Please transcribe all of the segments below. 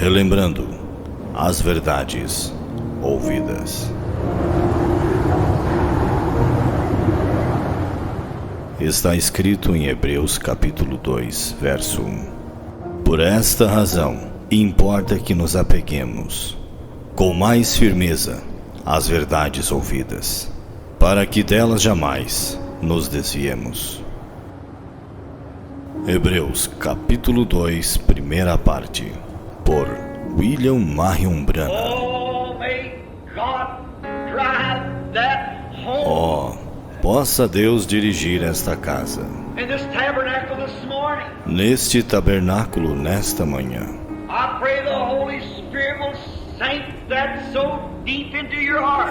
relembrando as verdades ouvidas. Está escrito em Hebreus capítulo 2, verso 1. Por esta razão, importa que nos apeguemos com mais firmeza às verdades ouvidas, para que delas jamais nos desviemos. Hebreus capítulo 2, primeira parte, por William Marion Branham. Possa Deus dirigir esta casa, neste tabernáculo nesta manhã.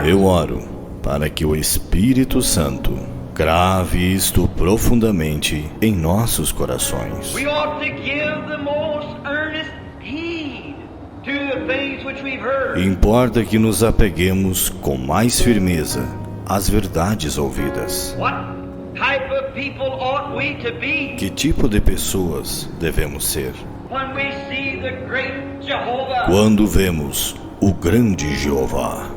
Eu oro para que o Espírito Santo grave isto profundamente em nossos corações. Importa que nos apeguemos com mais firmeza às verdades ouvidas. Que tipo de pessoas devemos ser? Quando vemos o grande Jeová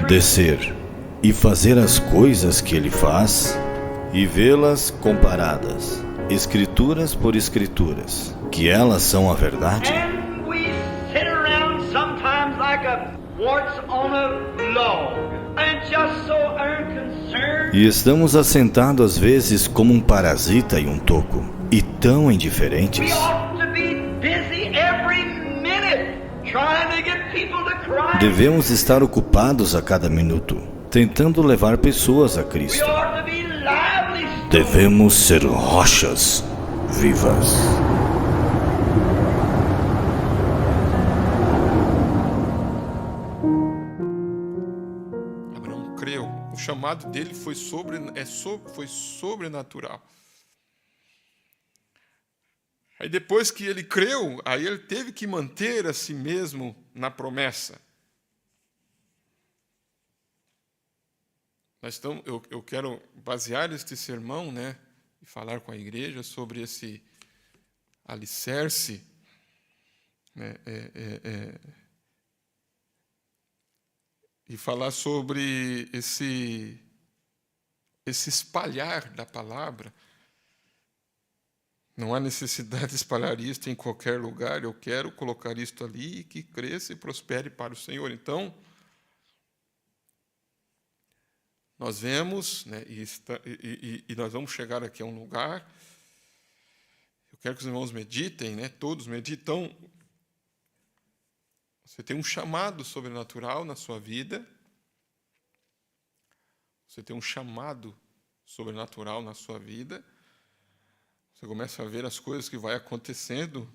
descer e fazer as coisas que ele faz e vê-las comparadas, escrituras por escrituras, que elas são a verdade. E estamos assentados às vezes como um parasita em um toco, e tão indiferentes. Devemos estar ocupados a cada minuto, tentando levar pessoas a Cristo. Devemos ser rochas vivas. Abraão creu. O chamado dele foi sobrenatural. Aí depois que ele creu, aí ele teve que manter a si mesmo na promessa. Eu quero basear este sermão, e falar com a igreja sobre esse alicerce, e falar sobre esse espalhar da palavra. Não há necessidade de espalhar isto em qualquer lugar. Eu quero colocar isto ali e que cresça e prospere para o Senhor. Então, nós vemos, e nós vamos chegar aqui a um lugar. Eu quero que os irmãos meditem, todos meditam. Você tem um chamado sobrenatural na sua vida. Você tem um chamado sobrenatural na sua vida. Você começa a ver as coisas que vai acontecendo,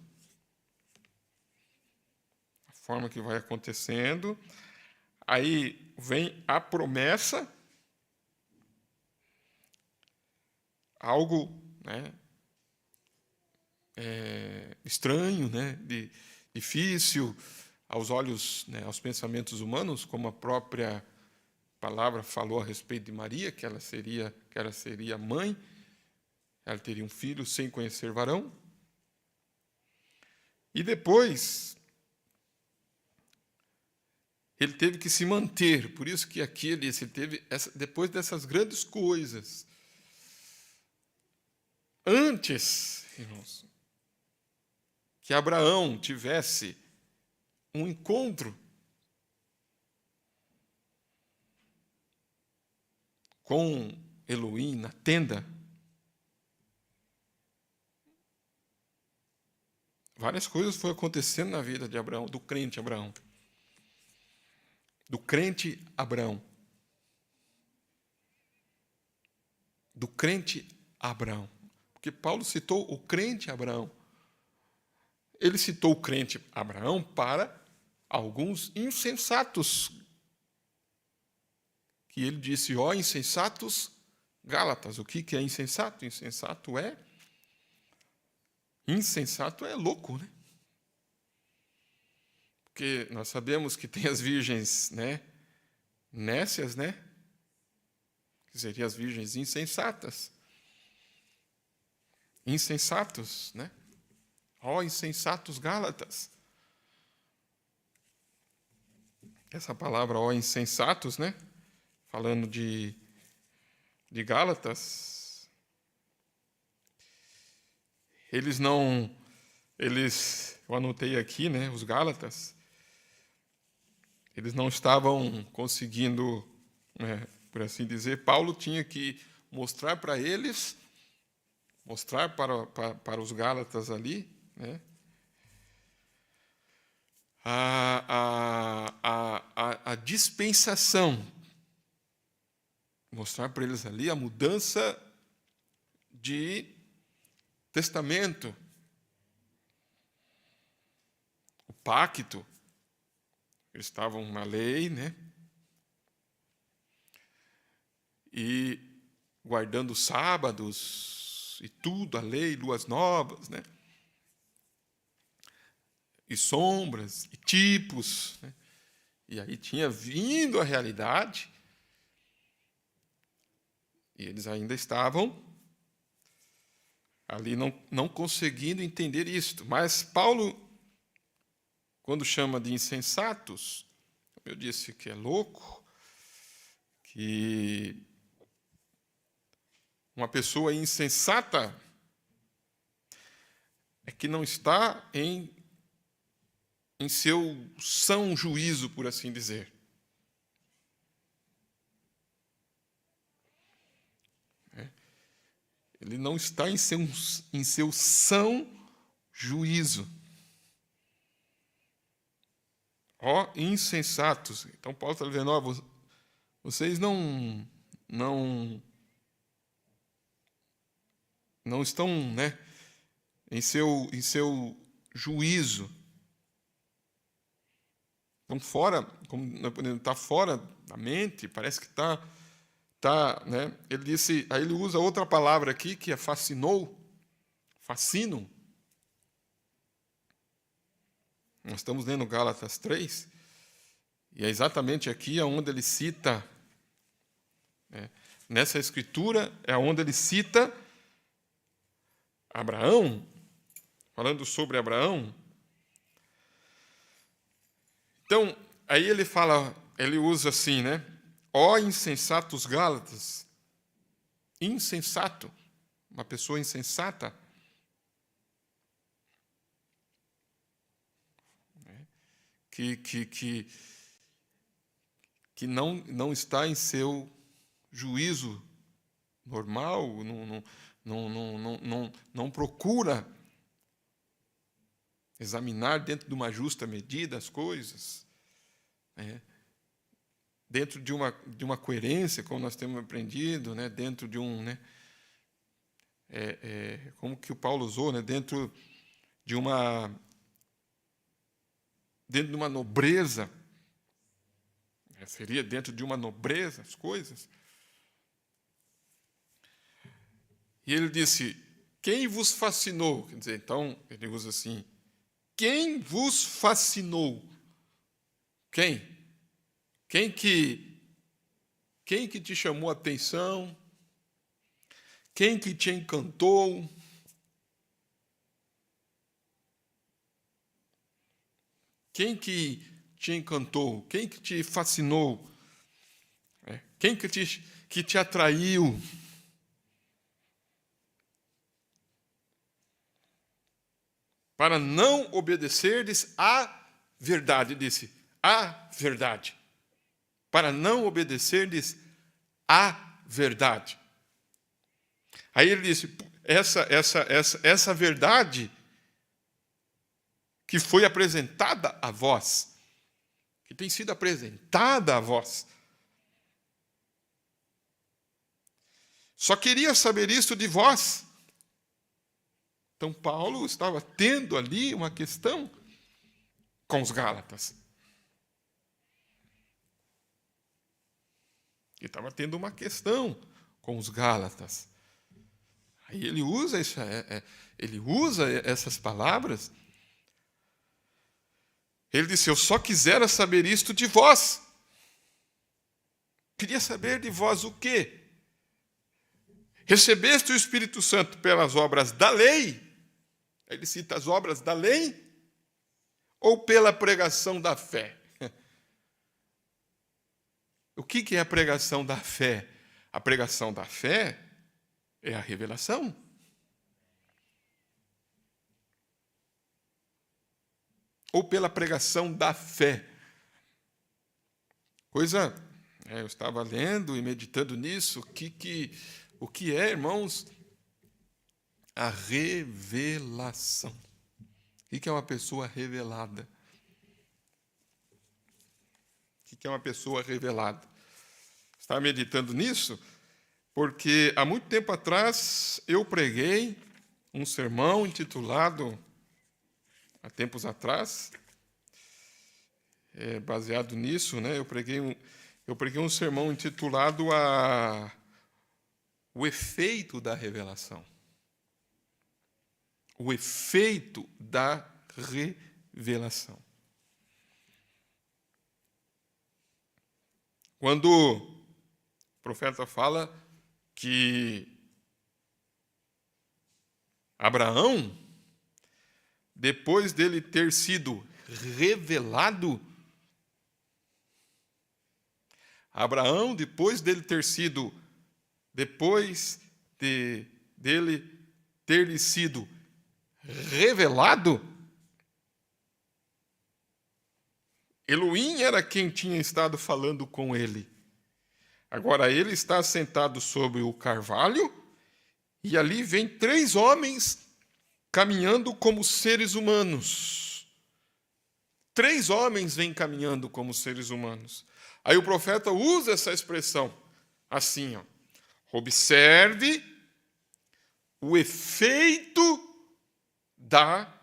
a forma que vai acontecendo. Aí vem a promessa, algo estranho, difícil aos olhos, aos pensamentos humanos, como a própria palavra falou a respeito de Maria, que ela seria mãe. Ela teria um filho sem conhecer varão. E depois, ele teve que se manter. Por isso que aqui ele teve, depois dessas grandes coisas. Antes, irmãos, que Abraão tivesse um encontro com Elohim na tenda, várias coisas foram acontecendo na vida de Abraão, do crente Abraão. Do crente Abraão. Do crente Abraão. Porque Paulo citou o crente Abraão. Ele citou o crente Abraão para alguns insensatos. Que ele disse, insensatos Gálatas. O que é insensato? Insensato é louco, Porque nós sabemos que tem as virgens, nécias, que seriam as virgens insensatas. insensatos, né? Ó, insensatos Gálatas. Essa palavra, ó, insensatos, né? Falando de Gálatas, eu anotei aqui, né? Os Gálatas, eles não estavam conseguindo, né, por assim dizer. Paulo tinha que mostrar para eles, mostrar para os Gálatas ali, né, a dispensação, mostrar para eles ali a mudança de testamento, o pacto. Eles estavam na lei, né? E guardando sábados e tudo, a lei, luas novas, né? E sombras, e tipos, né? E aí tinha vindo a realidade, e eles ainda estavam ali não conseguindo entender isto. Mas Paulo, quando chama de insensatos, eu disse que é louco, que uma pessoa insensata é que não está em seu são juízo, por assim dizer. Ele não está em seu são juízo. Ó, insensatos. Então Paulo está dizendo, ó, vocês não estão, né, em seu juízo. Estão fora, está fora da mente, parece que está, né? Ele disse, aí ele usa outra palavra aqui, que é fascinum. Nós estamos lendo Gálatas 3, e é exatamente aqui onde ele cita, né, nessa escritura, é onde ele cita Abraão, falando sobre Abraão. Então, aí ele fala, ele usa assim, né? Ó insensatos Gálatas. Insensato, uma pessoa insensata. Que não está em seu juízo normal, não procura examinar dentro de uma justa medida as coisas, né? Dentro de uma coerência, como nós temos aprendido, né? Dentro de né? Como que o Paulo usou, né? Dentro de uma nobreza, seria dentro de uma nobreza as coisas. E ele disse, quem vos fascinou? Quer dizer, então, ele usa assim, quem vos fascinou? Quem? Quem que te chamou a atenção? Quem que te encantou? Quem que te encantou? Quem que te fascinou? Quem que te atraiu? Para não obedecerdes à verdade, disse, à verdade. Para não obedecerdes à verdade. Aí ele disse, essa verdade que foi apresentada a vós, que tem sido apresentada a vós. Só queria saber isso de vós. Então, Paulo estava tendo ali uma questão com os Gálatas. Ele estava tendo uma questão com os Gálatas. Aí ele usa essas palavras. Ele disse, eu só quisera saber isto de vós. Queria saber de vós o quê? Recebeste o Espírito Santo pelas obras da lei, ele cita as obras da lei, ou pela pregação da fé? O que é a pregação da fé? A pregação da fé é a revelação. Ou pela pregação da fé? Eu estava lendo e meditando nisso, o que é, irmãos, a revelação. O que é uma pessoa revelada? O que é uma pessoa revelada? Estava meditando nisso porque há muito tempo atrás eu preguei um sermão intitulado, há tempos atrás, baseado nisso, né? Eu preguei um sermão intitulado O Efeito da Revelação. O efeito da revelação. Quando o profeta fala que Abraão, depois dele ter sido revelado, dele ter lhe sido revelado, Elohim era quem tinha estado falando com ele. Agora ele está sentado sobre o carvalho e ali vem 3 homens caminhando como seres humanos. 3 homens vêm caminhando como seres humanos. Aí o profeta usa essa expressão assim, ó: observe o efeito da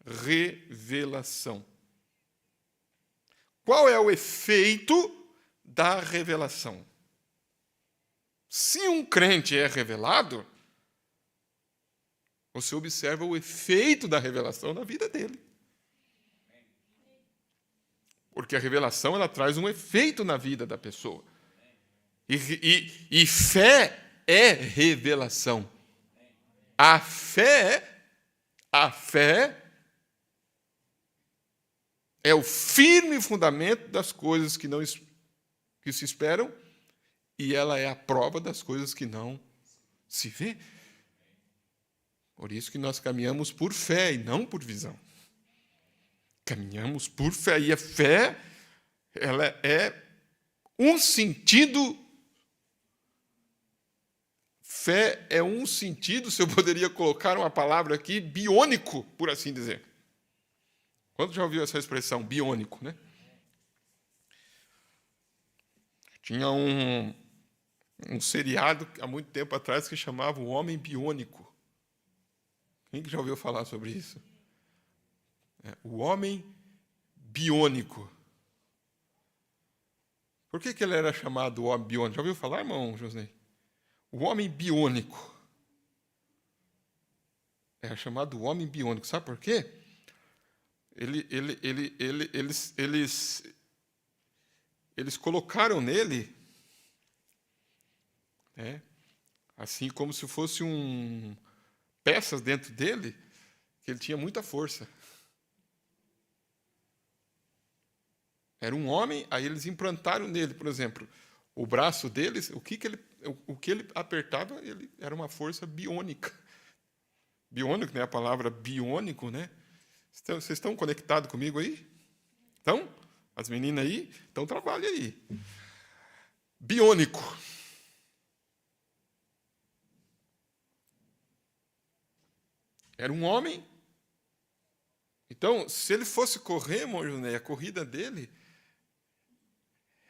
revelação. Qual é o efeito da revelação? Se um crente é revelado, você observa o efeito da revelação na vida dele. Porque a revelação ela traz um efeito na vida da pessoa. E fé é revelação. A fé é o firme fundamento das coisas que se esperam, e ela é a prova das coisas que não se vê. Por isso que nós caminhamos por fé e não por visão. Caminhamos por fé, e a fé ela é um sentido. Fé é um sentido, se eu poderia colocar uma palavra aqui, biônico, por assim dizer. Quanto já ouviu essa expressão, biônico, né? Tinha um seriado há muito tempo atrás que chamava O Homem Biônico. Quem que já ouviu falar sobre isso? O Homem Biônico. Por que ele era chamado o Homem Biônico? Já ouviu falar, irmão José? O Homem Biônico. É chamado o Homem Biônico. Sabe por quê? Eles colocaram nele, assim como se fosse peças dentro dele, que ele tinha muita força. Era um homem, aí eles implantaram nele, por exemplo, o braço deles, o que ele apertava, ele era uma força biônica. Biônico, né? A palavra biônico, né? Vocês estão conectados comigo aí? Então, as meninas aí, então trabalhem aí. Biônico. Era um homem. Então, se ele fosse correr, irmão José, a corrida dele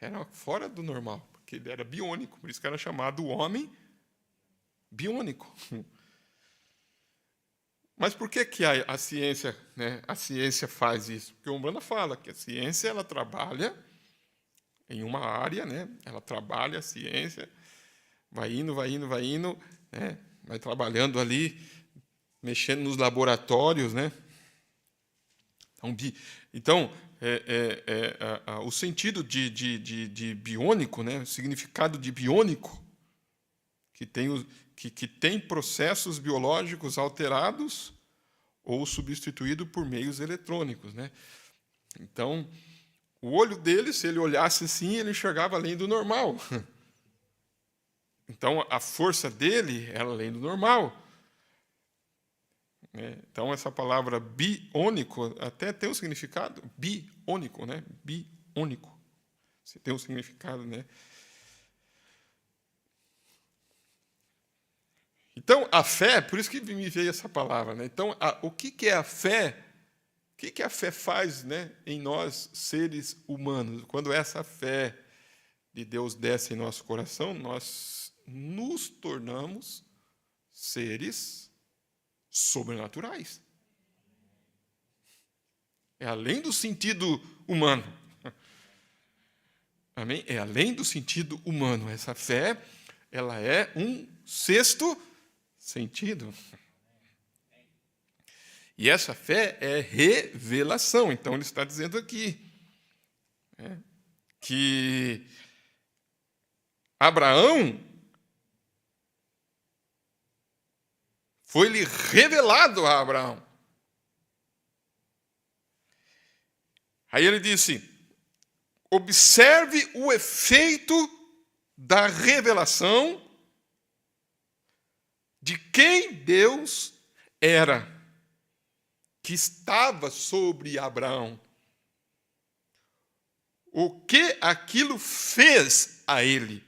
era fora do normal, porque ele era biônico, por isso que era chamado homem biônico. Mas por que a ciência, né, a ciência faz isso? Porque o Umbanda fala que a ciência ela trabalha em uma área, né? Ela trabalha a ciência, vai indo, né? Vai trabalhando ali, mexendo nos laboratórios, né? Então, o sentido de biônico, né? O significado de biônico, que tem processos biológicos alterados ou substituídos por meios eletrônicos, né? Então, o olho dele, se ele olhasse assim, ele enxergava além do normal. Então, a força dele era além do normal. Então, essa palavra biônico até tem um significado. Biônico, né? Biônico. Você tem um significado, né? Então, a fé, por isso que me veio essa palavra, né? Então, o que é a fé? O que a fé faz, né, em nós, seres humanos? Quando essa fé de Deus desce em nosso coração, nós nos tornamos seres sobrenaturais. É além do sentido humano. Amém? É além do sentido humano. Essa fé, ela é um sexto sentido. E essa fé é revelação. Então, ele está dizendo aqui que Abraão foi-lhe revelado a Abraão. Aí ele disse: observe o efeito da revelação de quem Deus era, que estava sobre Abraão. O que aquilo fez a ele?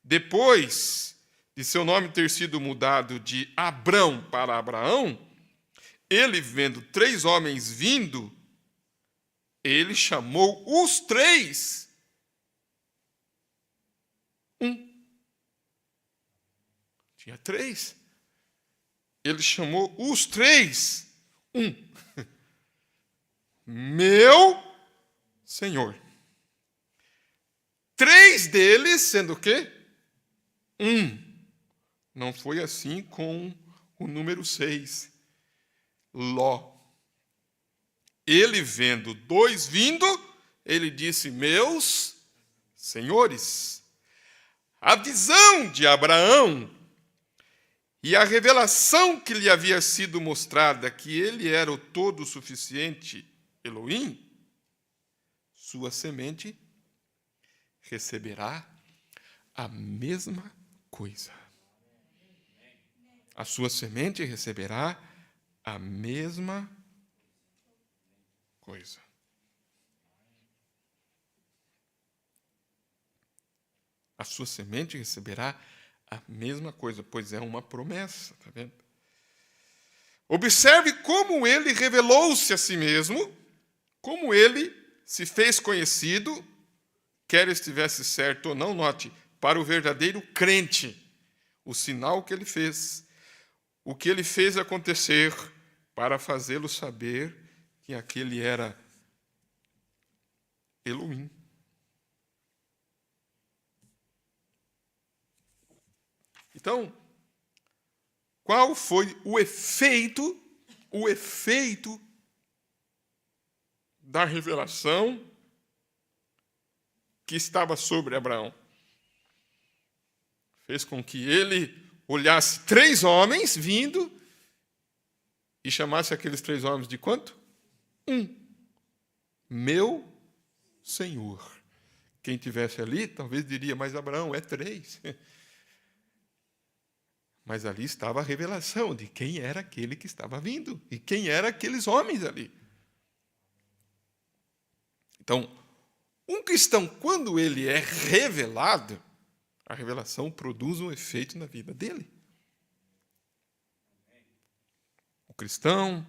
Depois de seu nome ter sido mudado de Abrão para Abraão, ele, vendo 3 homens vindo, ele chamou os 3 Tinha 3. Ele chamou os 3 meu Senhor. 3 deles sendo o quê? Não foi assim com o número 6, Ló. Ele, vendo 2 vindo, ele disse: meus senhores. A visão de Abraão e a revelação que lhe havia sido mostrada, que ele era o todo-suficiente Elohim, sua semente receberá a mesma coisa. A sua semente receberá a mesma coisa. A sua semente receberá a mesma coisa, pois é uma promessa, tá vendo? Observe como ele revelou-se a si mesmo, como ele se fez conhecido, quer estivesse certo ou não, note, para o verdadeiro crente, o sinal que ele fez, o que ele fez acontecer para fazê-lo saber que aquele era Elohim. Então, qual foi o efeito da revelação que estava sobre Abraão? Fez com que ele olhasse 3 homens vindo e chamasse aqueles 3 homens de quanto? Meu Senhor. Quem tivesse ali, talvez diria: mas Abraão, é 3. Mas ali estava a revelação de quem era aquele que estava vindo e quem eram aqueles homens ali. Então, um cristão, quando ele é revelado, a revelação produz um efeito na vida dele. O cristão,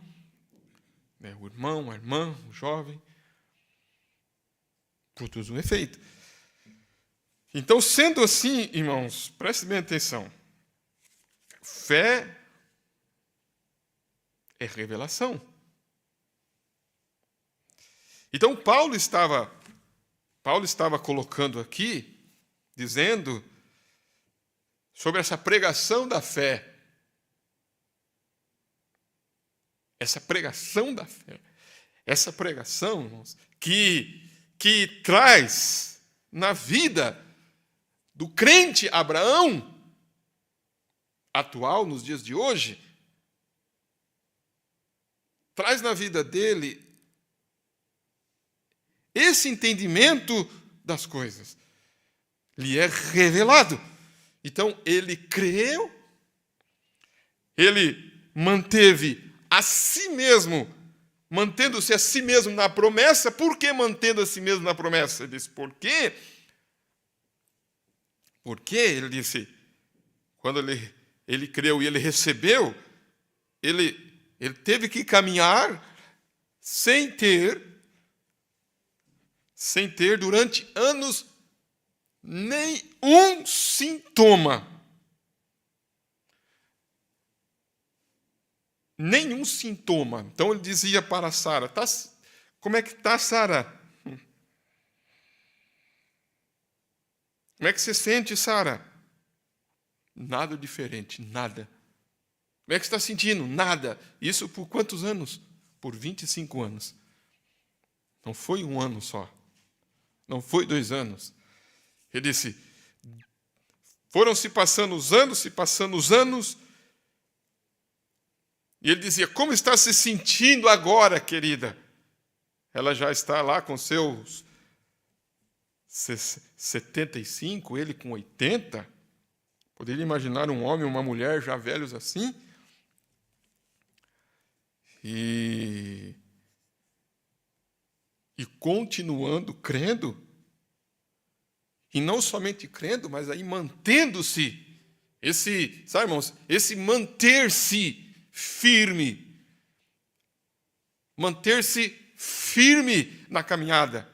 o irmão, a irmã, o jovem, produz um efeito. Então, sendo assim, irmãos, prestem bem atenção. Fé é revelação. Então, Paulo estava colocando aqui, dizendo sobre essa pregação da fé. Essa pregação da fé. Essa pregação, irmãos, que traz na vida do crente Abraão atual, nos dias de hoje, traz na vida dele esse entendimento das coisas. Lhe é revelado. Então, ele creu, ele manteve a si mesmo, mantendo-se a si mesmo na promessa. Por que mantendo a si mesmo na promessa? Ele disse, por quê? Porque, ele disse, quando ele creu e ele recebeu, ele teve que caminhar sem ter durante anos nenhum sintoma. Nenhum sintoma. Então ele dizia para Sara, como é que está, Sara? Como é que você sente, Sara? Nada diferente, nada. Como é que você está sentindo? Nada. Isso por quantos anos? Por 25 anos. Não foi um ano só. Não foi 2 anos. Ele disse, foram se passando os anos, e ele dizia, como está se sentindo agora, querida? Ela já está lá com seus 75, ele com 80. Poderia imaginar um homem e uma mulher já velhos assim? E continuando crendo, e não somente crendo, mas aí mantendo-se, sabe, irmãos, esse manter-se firme na caminhada.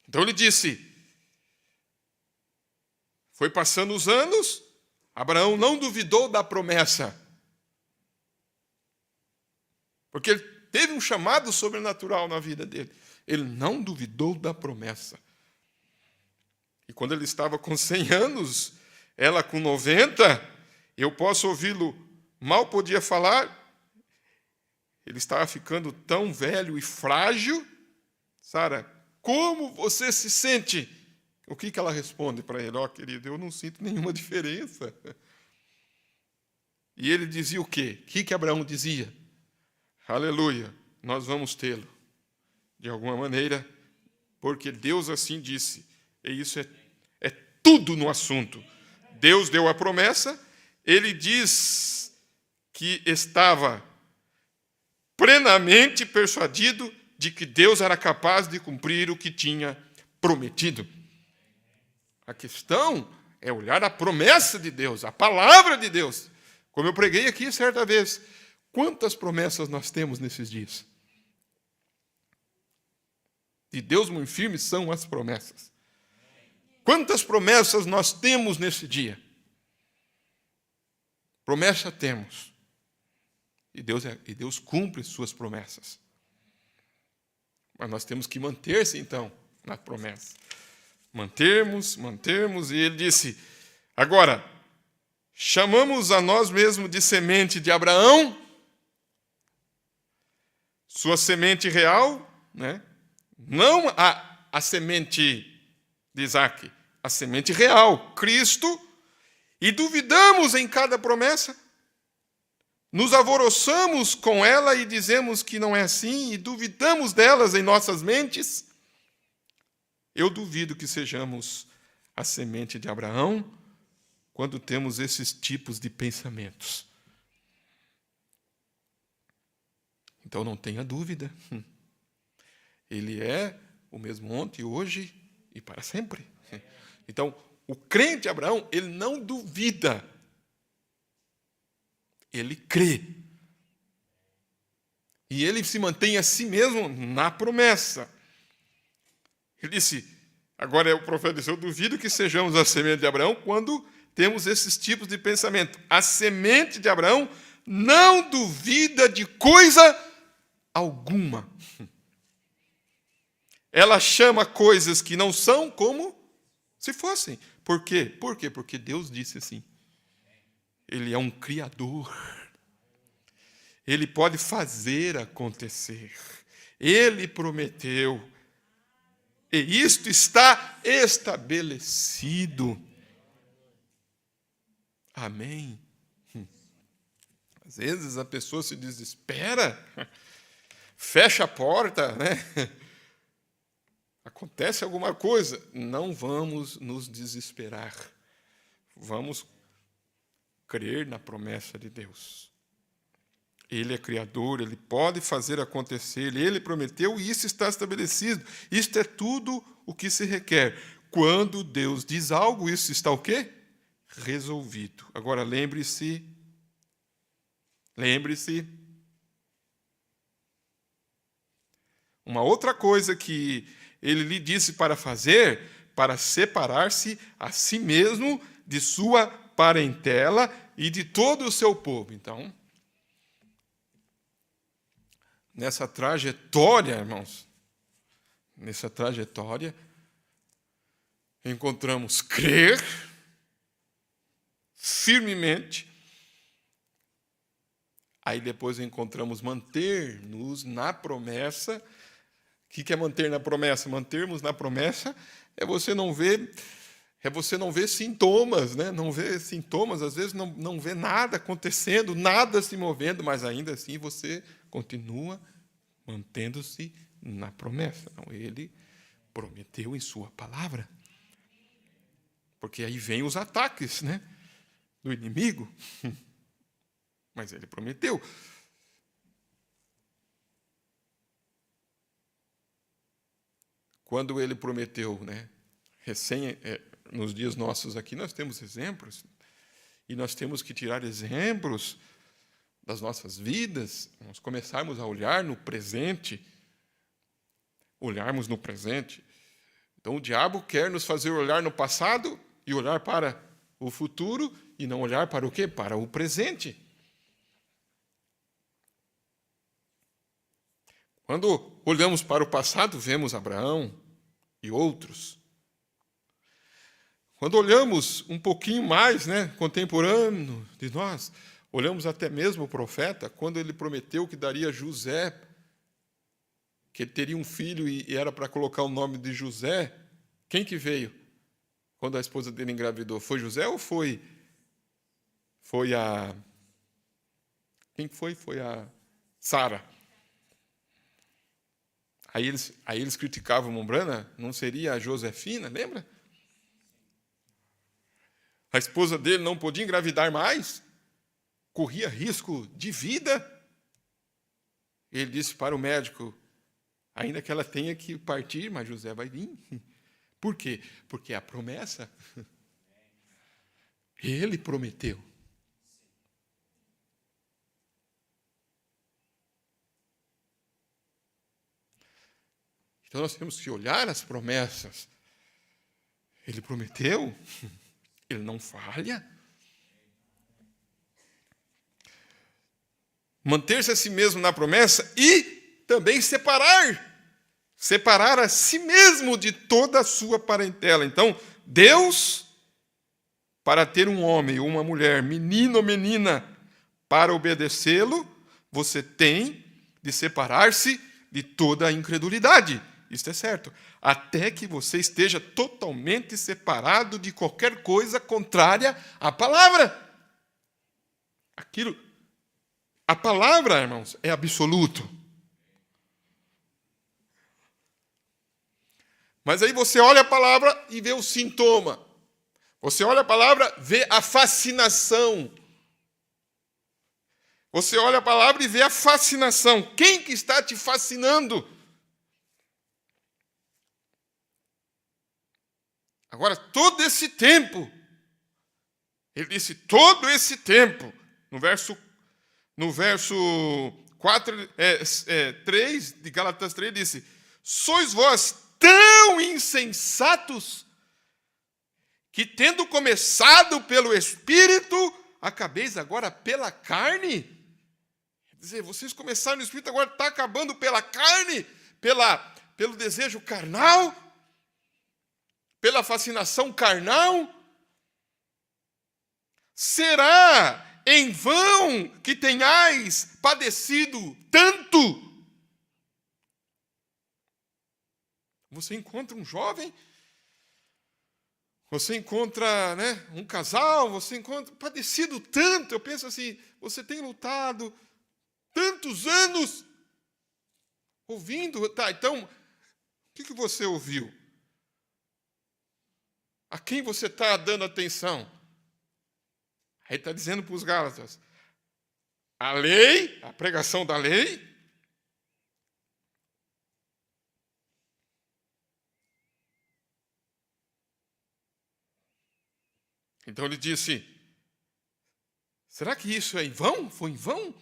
Então ele disse, foi passando os anos, Abraão não duvidou da promessa, porque ele teve um chamado sobrenatural na vida dele. Ele não duvidou da promessa. E quando ele estava com 100 anos, ela com 90, eu posso ouvi-lo, mal podia falar. Ele estava ficando tão velho e frágil. Sara, como você se sente? O que ela responde para ele? Querido, eu não sinto nenhuma diferença. E ele dizia o quê? O que Abraão dizia? Aleluia, nós vamos tê-lo, de alguma maneira, porque Deus assim disse. E isso é tudo no assunto. Deus deu a promessa, ele diz que estava plenamente persuadido de que Deus era capaz de cumprir o que tinha prometido. A questão é olhar a promessa de Deus, a palavra de Deus. Como eu preguei aqui certa vez, quantas promessas nós temos nesses dias? De Deus muito firme são as promessas. Quantas promessas nós temos nesse dia? Promessa temos. E Deus cumpre suas promessas. Mas nós temos que manter-se, então, na promessa. Mantermos, e ele disse, agora, chamamos a nós mesmos de semente de Abraão, sua semente real, né? Não a semente de Isaac, a semente real, Cristo, e duvidamos em cada promessa, nos alvoroçamos com ela e dizemos que não é assim, e duvidamos delas em nossas mentes. Eu duvido que sejamos a semente de Abraão quando temos esses tipos de pensamentos. Então não tenha dúvida. Ele é o mesmo ontem, hoje e para sempre. Então, o crente Abraão, ele não duvida. Ele crê. E ele se mantém a si mesmo na promessa. Ele disse, agora o profeta disse, eu duvido que sejamos a semente de Abraão quando temos esses tipos de pensamento. A semente de Abraão não duvida de coisa alguma. Ela chama coisas que não são como se fossem. Por quê? Por quê? Porque Deus disse assim. Ele é um criador. Ele pode fazer acontecer. Ele prometeu. E isto está estabelecido. Amém. Às vezes a pessoa se desespera, fecha a porta, né? Acontece alguma coisa. Não vamos nos desesperar. Vamos crer na promessa de Deus. Ele é criador, Ele pode fazer acontecer, Ele prometeu e isso está estabelecido. Isto é tudo o que se requer. Quando Deus diz algo, isso está o quê? Resolvido. Agora lembre-se, uma outra coisa que Ele lhe disse para fazer, para separar-se a si mesmo de sua parentela e de todo o seu povo. Então, nessa trajetória, irmãos, encontramos crer firmemente, aí depois encontramos manter-nos na promessa. O que é manter na promessa? Mantermos na promessa é você não ver sintomas, né? Não ver sintomas, às vezes não vê nada acontecendo, nada se movendo, mas ainda assim você continua mantendo-se na promessa. Não, Ele prometeu em sua palavra. Porque aí vem os ataques, né, do inimigo. Mas Ele prometeu. Quando Ele prometeu, né, nos dias nossos aqui, nós temos exemplos, e nós temos que tirar exemplos das nossas vidas, nós começarmos a olharmos no presente. Então, o diabo quer nos fazer olhar no passado e olhar para o futuro, e não olhar para o quê? Para o presente. Quando olhamos para o passado, vemos Abraão e outros. Quando olhamos um pouquinho mais, né, contemporâneo de nós, olhamos até mesmo o profeta, quando ele prometeu que daria José, que ele teria um filho e era para colocar o nome de José. Quem que veio quando a esposa dele engravidou? Foi José ou foi a... Quem foi? Foi a Sara. Aí eles criticavam Mombrana, não seria a Josefina, lembra? A esposa dele não podia engravidar mais, corria risco de vida. Ele disse para o médico, ainda que ela tenha que partir, mas José vai vir. Por quê? Porque a promessa, Ele prometeu. Então nós temos que olhar as promessas. Ele prometeu, Ele não falha. Manter-se a si mesmo na promessa e também separar a si mesmo de toda a sua parentela. Então, Deus, para ter um homem ou uma mulher, menino ou menina, para obedecê-lo, você tem de separar-se de toda a incredulidade. Isso é certo. Até que você esteja totalmente separado de qualquer coisa contrária à palavra. A palavra, irmãos, é absoluto. Mas aí você olha a palavra e vê o sintoma. Você olha a palavra, vê a fascinação. Você olha a palavra e vê a fascinação. Quem que está te fascinando? Agora, todo esse tempo, ele disse, todo esse tempo, no verso 3 de Gálatas 3, disse, sois vós tão insensatos que, tendo começado pelo Espírito, acabeis agora pela carne? Quer dizer, vocês começaram no Espírito, agora está acabando pela carne, pelo desejo carnal, pela fascinação carnal? Será em vão que tenhais padecido tanto? Você encontra um jovem, você encontra, né, um casal, você encontra padecido tanto. Eu penso assim, você tem lutado tantos anos ouvindo. Tá, então, o que você ouviu? A quem você está dando atenção? Aí está dizendo para os Gálatas, a lei, a pregação da lei, então ele disse, será que isso é em vão? Foi em vão?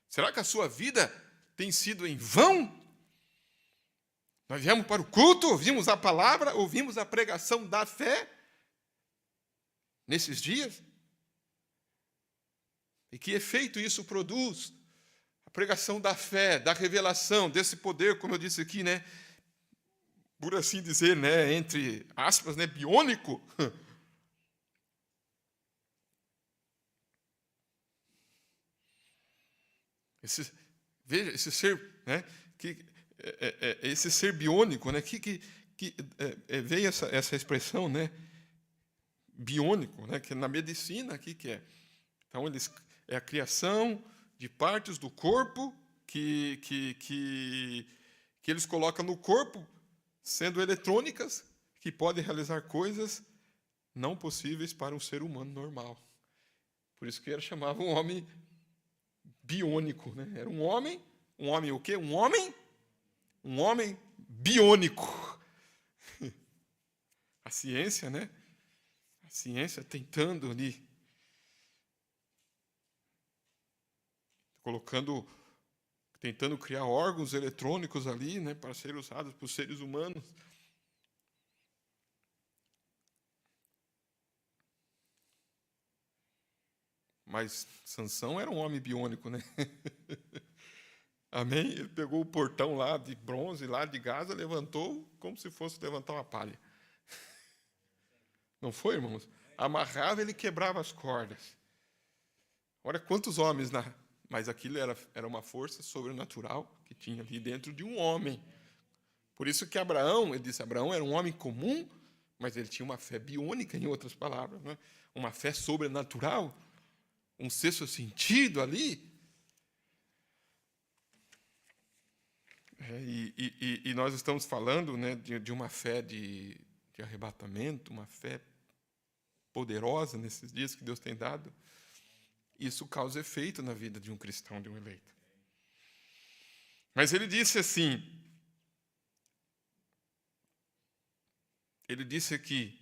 Será que a sua vida tem sido em vão? Nós viemos para o culto, ouvimos a palavra, ouvimos a pregação da fé nesses dias. E que efeito isso produz? A pregação da fé, da revelação, desse poder, como eu disse aqui, né? Por assim dizer, né? Entre aspas, né? Biônico. Veja, esse ser, né? Esse ser biônico, né? Veio essa expressão, né? Biônico, né? Que na medicina aqui que é. Então é a criação de partes do corpo que eles colocam no corpo, sendo eletrônicas, que podem realizar coisas não possíveis para um ser humano normal. Por isso que ele chamava um homem biônico, né? Era um homem o quê? Um homem biônico. A ciência, né? A ciência tentando ali, tentando criar órgãos eletrônicos ali, né, para serem usados por seres humanos. Mas Sansão era um homem biônico, né? Amém? Ele pegou o portão lá de bronze, lá de Gaza, levantou como se fosse levantar uma palha. Não foi, irmãos? Amarrava, ele quebrava as cordas. Olha quantos homens, mas aquilo era uma força sobrenatural que tinha ali dentro de um homem. Por isso que Abraão, ele disse, Abraão era um homem comum, mas ele tinha uma fé biônica, em outras palavras, né? Uma fé sobrenatural, um sexto sentido ali. E nós estamos falando, né, de uma fé de arrebatamento, uma fé poderosa nesses dias que Deus tem dado. Isso causa efeito na vida de um cristão, de um eleito. Mas ele disse assim, ele disse aqui,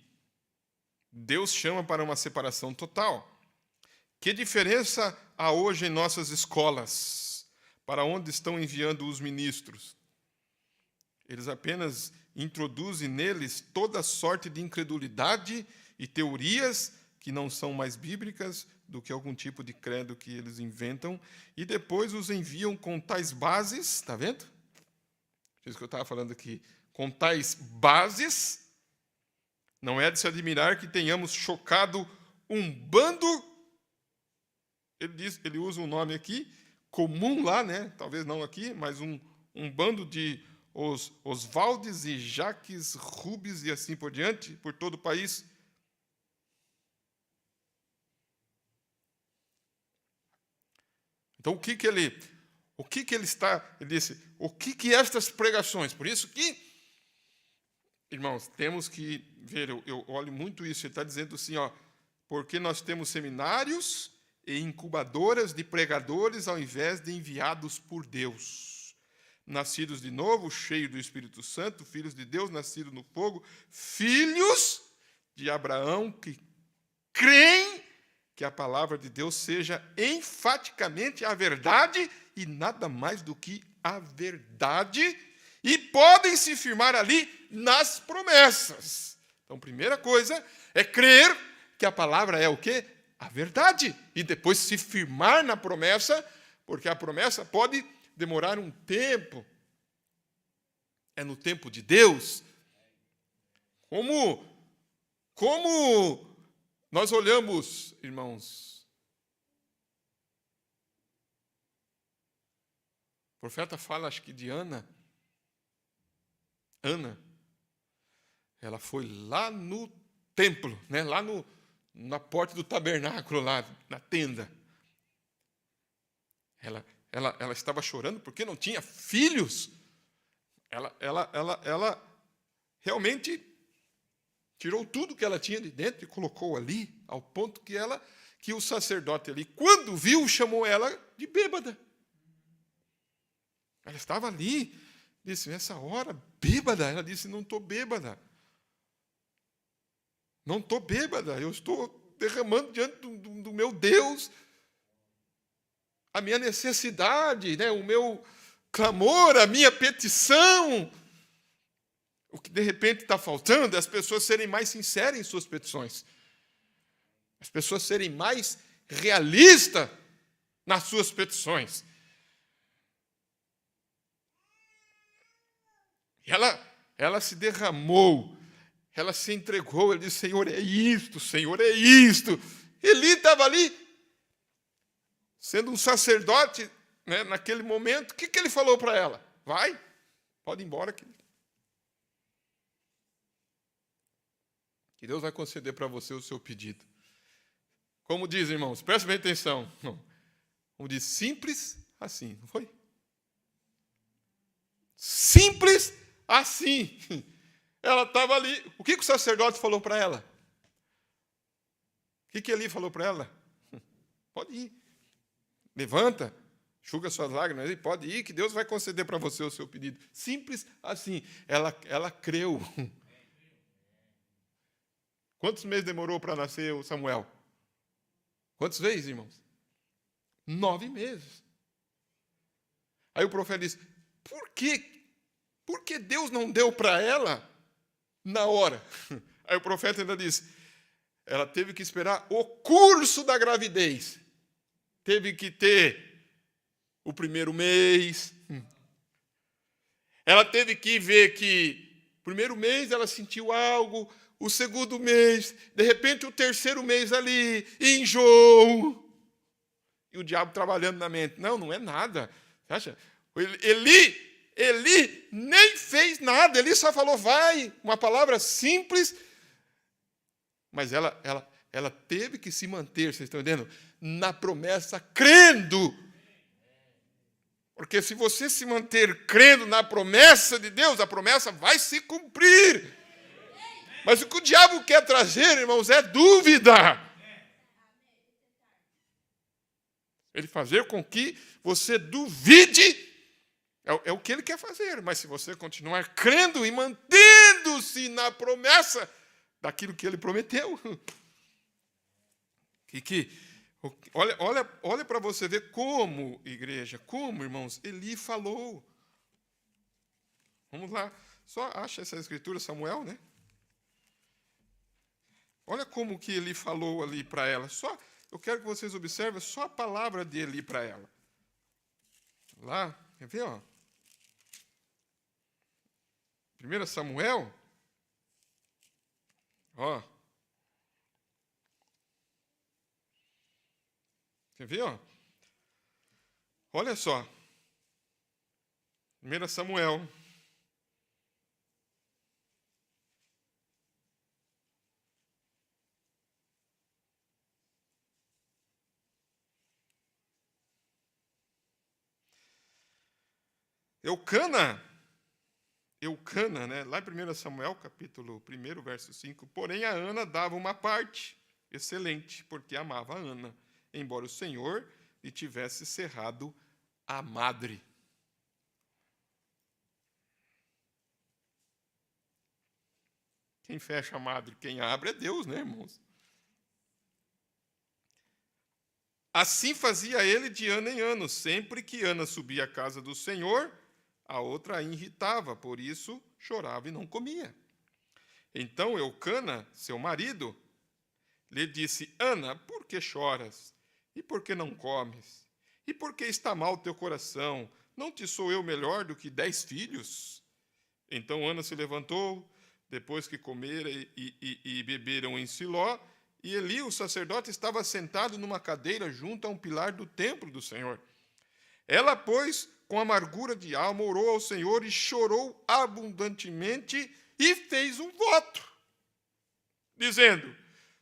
Deus chama para uma separação total. Que diferença há hoje em nossas escolas? Para onde estão enviando os ministros? Eles apenas introduzem neles toda sorte de incredulidade e teorias que não são mais bíblicas do que algum tipo de credo que eles inventam, e depois os enviam com tais bases, está vendo? Isso que eu estava falando aqui. Com tais bases, não é de se admirar que tenhamos chocado um bando, ele usa um nome aqui, comum lá, né? Talvez não aqui, mas um bando de Oswaldes e Jaques Rubens e assim por diante, por todo o país. Então, o que ele está, ele disse, o que estas pregações? Por isso que, irmãos, temos que ver, eu olho muito isso, ele está dizendo assim, ó, porque nós temos seminários e incubadoras de pregadores ao invés de enviados por Deus. Nascidos de novo, cheios do Espírito Santo, filhos de Deus, nascidos no fogo, filhos de Abraão que creem que a palavra de Deus seja enfaticamente a verdade e nada mais do que a verdade, e podem se firmar ali nas promessas. Então, primeira coisa é crer que a palavra é o quê? A verdade. E depois se firmar na promessa, porque a promessa pode demorar um tempo. É no tempo de Deus. Como nós olhamos, irmãos, o profeta fala, acho que de Ana, Ana, ela foi lá no templo, né? Lá na porta do tabernáculo, lá na tenda. Ela estava chorando porque não tinha filhos. Ela realmente tirou tudo que ela tinha de dentro e colocou ali, ao ponto que o sacerdote ali, quando viu, chamou ela de bêbada. Ela estava ali, disse, nessa hora, bêbada. Ela disse, não estou bêbada. Não estou bêbada, eu estou derramando diante do meu Deus a minha necessidade, né, o meu clamor, a minha petição. O que de repente está faltando é as pessoas serem mais sinceras em suas petições. As pessoas serem mais realistas nas suas petições. E ela se derramou, ela se entregou, ela disse, Senhor, é isto, Senhor, é isto. Eli estava ali, sendo um sacerdote, né, naquele momento. O que ele falou para ela? Vai, pode ir embora. Que Deus vai conceder para você o seu pedido. Como diz, irmãos, presta bem atenção. Não. Como diz, simples assim, não foi? Simples assim. Ela estava ali. O que o sacerdote falou para ela? O que Eli falou para ela? Pode ir. Levanta, enxuga suas lágrimas, pode ir, que Deus vai conceder para você o seu pedido. Simples assim. Ela creu. Quantos meses demorou para nascer o Samuel? Quantos meses, irmãos? 9 meses. Aí o profeta disse, por que Deus não deu para ela na hora? Aí o profeta ainda disse, ela teve que esperar o curso da gravidez. Teve que ter o primeiro mês. Ela teve que ver que o primeiro mês ela sentiu algo, o segundo mês, de repente o terceiro mês ali, enjoo. E o diabo trabalhando na mente. Não é nada. Você acha? Eli nem fez nada, Eli só falou, vai, uma palavra simples, mas ela teve que se manter, vocês estão entendendo? Na promessa, crendo. Porque se você se manter crendo na promessa de Deus, a promessa vai se cumprir. Mas o que o diabo quer trazer, irmãos, é dúvida. Ele fazer com que você duvide. É o que ele quer fazer. Mas se você continuar crendo e mantendo-se na promessa daquilo que ele prometeu. Olha para você ver como, igreja, como, irmãos, Eli falou. Vamos lá. Só acha essa escritura, Samuel, né? Olha como que Eli falou ali para ela. Eu quero que vocês observem só a palavra de Eli para ela. Lá, quer ver, ó? 1 Samuel. Ó. Quer ver, ó? Olha só. 1 Samuel. Eucana, né? Lá em 1 Samuel, capítulo 1, verso 5, porém a Ana dava uma parte excelente, porque amava a Ana, embora o Senhor lhe tivesse cerrado a madre. Quem fecha a madre, quem abre é Deus, né, irmãos? Assim fazia ele de ano em ano, sempre que Ana subia à casa do Senhor, a outra a irritava, por isso chorava e não comia. Então Eucana, seu marido, lhe disse, Ana, por que choras? E por que não comes? E por que está mal teu coração? Não te sou eu melhor do que 10 filhos? Então Ana se levantou, depois que comeram e beberam em Siló, e Eli, o sacerdote, estava sentado numa cadeira junto a um pilar do templo do Senhor. Ela, pois, com amargura de alma, orou ao Senhor e chorou abundantemente e fez um voto, dizendo: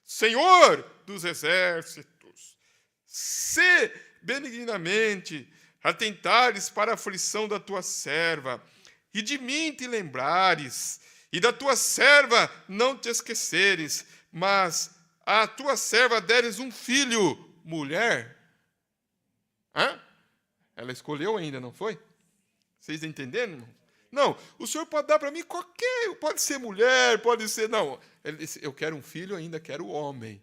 Senhor dos exércitos, se benignamente atentares para a aflição da tua serva, e de mim te lembrares, e da tua serva não te esqueceres, mas a tua serva deres um filho, mulher. Hã? Ela escolheu ainda, não foi? Vocês entenderam, irmão? Não, o Senhor pode dar para mim qualquer, pode ser mulher, pode ser... Não, ele disse, eu quero um filho, ainda quero homem.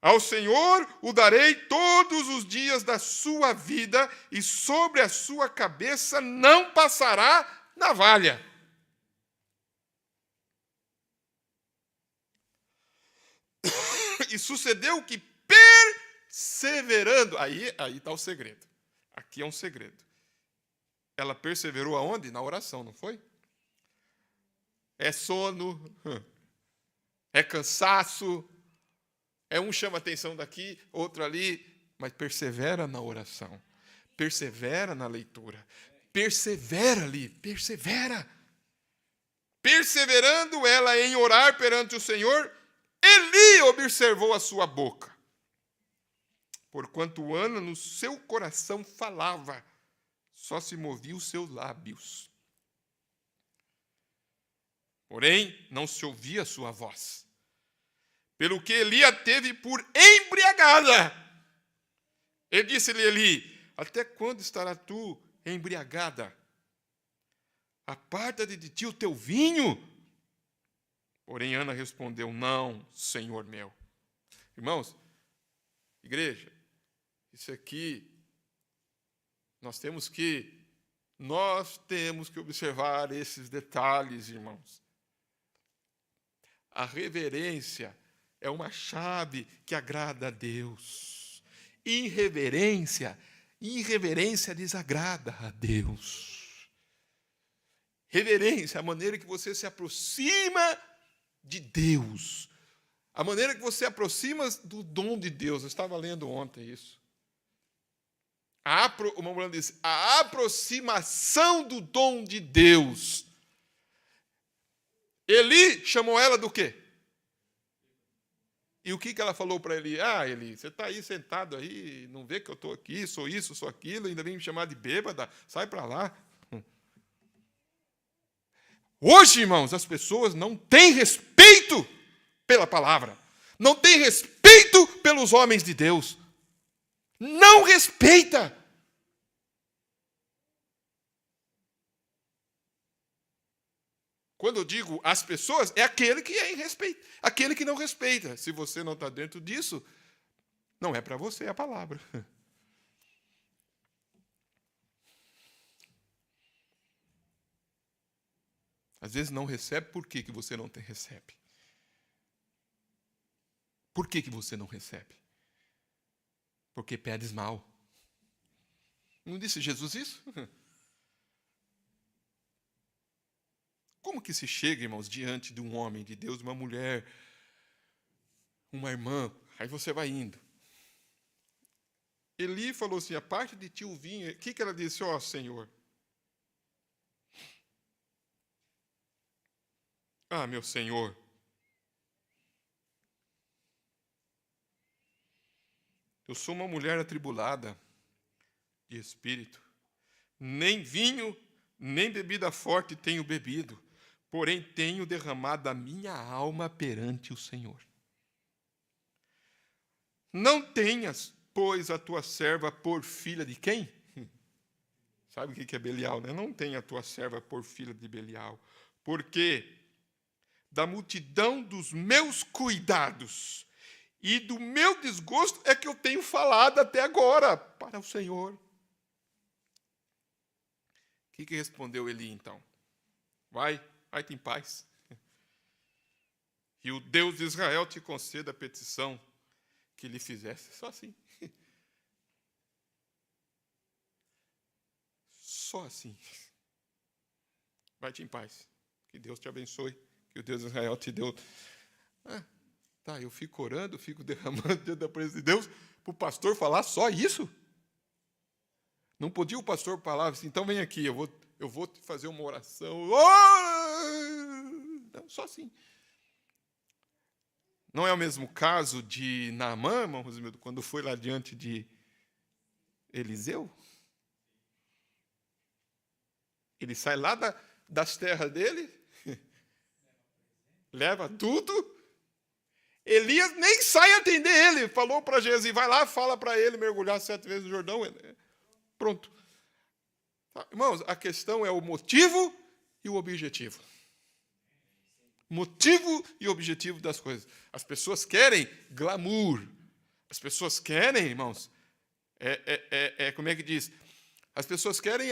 Ao Senhor o darei todos os dias da sua vida, e sobre a sua cabeça não passará navalha. E sucedeu que, perseverando, aí está o segredo. Aqui é um segredo. Ela perseverou aonde? Na oração, não foi? É sono, é cansaço, é um chama atenção daqui, outro ali, mas persevera na oração, persevera na leitura, persevera ali, persevera. Perseverando ela em orar perante o Senhor, Eli observou a sua boca, porquanto Ana no seu coração falava, só se movia os seus lábios. Porém, não se ouvia a sua voz. Pelo que Eli a teve por embriagada. Ele disse-lhe, Eli, até quando estará tu embriagada? Aparta de ti o teu vinho. Porém, Ana respondeu, não, Senhor meu. Irmãos, igreja, isso aqui, nós temos que observar esses detalhes, irmãos. A reverência é uma chave que agrada a Deus. Irreverência desagrada a Deus. Reverência é a maneira que você se aproxima de Deus. A maneira que você aproxima do dom de Deus. Eu estava lendo ontem isso. Uma mulher disse, a aproximação do dom de Deus. Eli chamou ela do quê? E o que ela falou para Eli? Ah, Eli, você está aí sentado aí, não vê que eu estou aqui, sou isso, sou aquilo, ainda vem me chamar de bêbada, sai para lá. Hoje, irmãos, as pessoas não têm respeito pela palavra, não têm respeito pelos homens de Deus. Não respeita. Quando eu digo as pessoas, é aquele que é irrespeito, aquele que não respeita. Se você não está dentro disso, não é para você a palavra. Às vezes não recebe, por que você não recebe? Por que você não recebe? Porque pedes mal. Não disse Jesus isso? Como que se chega, irmãos, diante de um homem de Deus, uma mulher, uma irmã, aí você vai indo. Eli falou assim, a parte de ti o vinho, o que ela disse? Ó, Senhor. Ah, meu Senhor. Eu sou uma mulher atribulada de espírito. Nem vinho, nem bebida forte tenho bebido, porém tenho derramado a minha alma perante o Senhor. Não tenhas, pois, a tua serva por filha de quem? Sabe o que é Belial, né? Não tenha a tua serva por filha de Belial, porque da multidão dos meus cuidados e do meu desgosto é que eu tenho falado até agora para o Senhor. O que respondeu Eli, então? Vai-te em paz. E o Deus de Israel te conceda a petição que lhe fizesse. Só assim. Só assim. Vai-te em paz. Que Deus te abençoe. Que o Deus de Israel te deu. Tá, eu fico orando, fico derramando diante da presença de Deus para o pastor falar só isso? Não podia o pastor falar assim, então vem aqui, eu vou te fazer uma oração. Não, só assim. Não é o mesmo caso de Naamã, irmão Rosimildo, quando foi lá diante de Eliseu? Ele sai lá das terras dele, leva tudo. Elias nem sai atender ele. Falou para Geazi, vai lá, fala para ele mergulhar 7 vezes no Jordão. Pronto. Irmãos, a questão é o motivo e o objetivo. Motivo e objetivo das coisas. As pessoas querem glamour. As pessoas querem, irmãos, como é que diz? As pessoas querem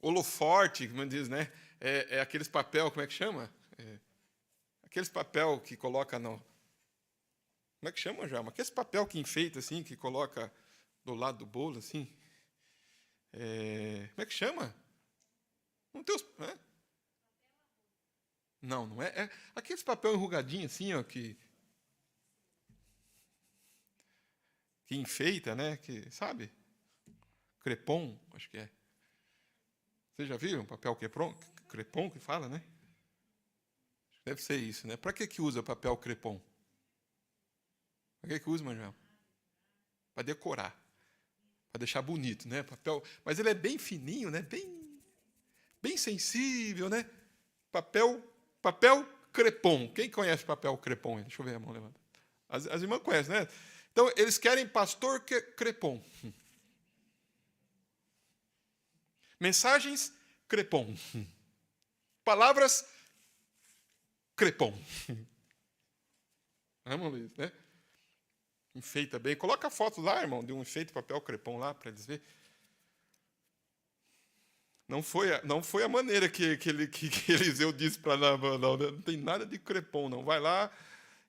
holoforte, como diz, né? Aqueles papel, como é que chama? Aqueles papel que coloca no... Como é que chama, Jalma? Aqueles papel que enfeita, assim, que coloca do lado do bolo, assim. Como é que chama? Não tem os... Não é. Aqueles papel enrugadinho, assim, ó, que enfeita, né? Que, sabe? Crepom, acho que é. Vocês já viram papel crepom que fala, né? Deve ser isso, né? Para que usa papel crepom? Para que usa, Manuel? Para decorar. Para deixar bonito, né? Papel, mas ele é bem fininho, né? Bem sensível, né? Papel crepom. Quem conhece papel crepom? Deixa eu ver a mão levanta. As irmãs conhecem, né? Então, eles querem pastor crepom. Mensagens crepom. Palavras crepom. Vamos, Luiz, né? Enfeita bem. Coloca a foto lá, irmão, de um enfeite de papel crepom lá, para eles verem. Não foi a maneira que Eliseu disse para Naamã, não tem nada de crepom, não. Vai lá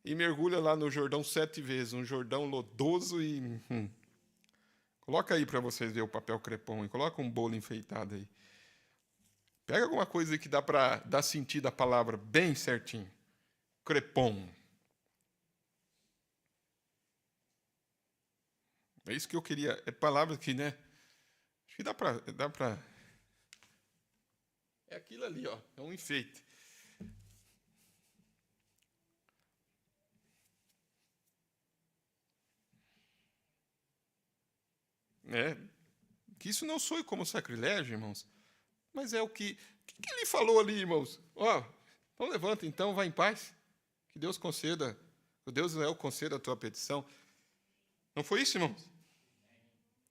e mergulha lá no Jordão 7 vezes, um Jordão lodoso e... Coloca aí para vocês verem o papel crepom e coloca um bolo enfeitado aí. Pega alguma coisa aí que dá para dar sentido à palavra bem certinho. Crepom. É isso que eu queria. É palavra que, né? Acho que dá para... É aquilo ali, ó. É um enfeite. Que isso não soe como sacrilégio, irmãos. Mas é o que ele falou ali, irmãos. Ó, então levanta, então, vai em paz. Que Deus conceda, o Deus de Israel conceda a tua petição. Não foi isso, irmãos?